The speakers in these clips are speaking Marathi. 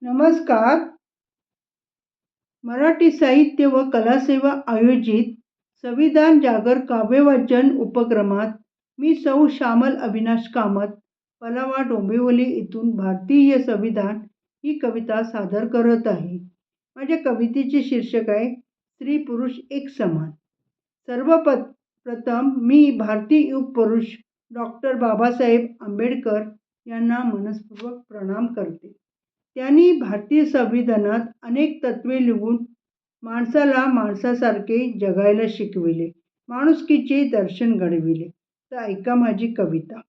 नमस्कार. मराठी साहित्य व कला सेवा आयोजित संविधान जागर काव्यवाचन उपक्रमात मी सौ श्यामल अविनाश कामत, पलावा डोंबिवली इथून भारतीय संविधान ही कविता सादर करत आहे. माझ्या कवितेचे शीर्षक आहे स्त्री पुरुष एक समान. प्रथम मी भारतीय युग पुरुष डॉक्टर बाबासाहेब आंबेडकर यांना मनस्पूर्वक प्रणाम करते. त्यांनी भारतीय संविधानात अनेक तत्त्वे लिहून माणसाला माणसासारखे जगायला शिकविले, माणुसकीचे दर्शन घडविले. तर ऐका माझी कविता.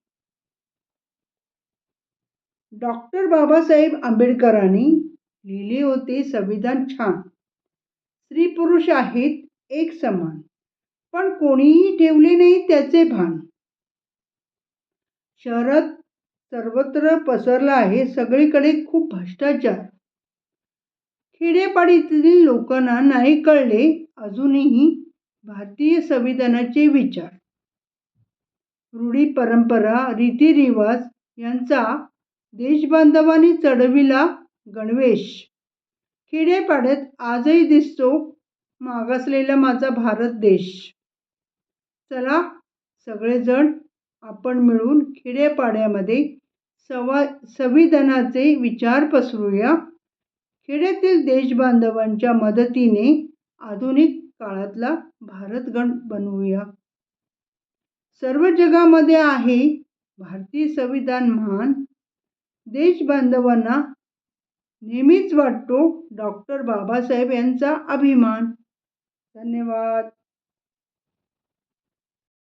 डॉक्टर बाबासाहेब आंबेडकरांनी लिहिले होते संविधान छान. स्त्री पुरुष आहेत एक समान, पण कोणीही ठेवले नाही त्याचे भान. शहरात सर्वत्र पसरला आहे सगळीकडे खूप भ्रष्टाचार. खेडेपाडीतील लोकांना नाही कळले अजूनही भारतीय संविधानाचे विचार. रूढी परंपरा रीतिरिवाज यांचा देशबांधवांनी चढविला गणवेश. खेडेपाड्यात आजही दिसतो मागासलेला माझा भारत देश. चला सगळेजण आपण मिळून खेड्यापाड्यामध्ये संविधानाचे विचार पसरूया. खेड्यातील देशबांधवांच्या मदतीने आधुनिक काळातला भारत गण बनवूया. सर्व जगामध्ये आहे भारतीय संविधान महान. देशबांधवांना नेहमीच वाटतो डॉक्टर बाबासाहेब यांचा अभिमान. धन्यवाद.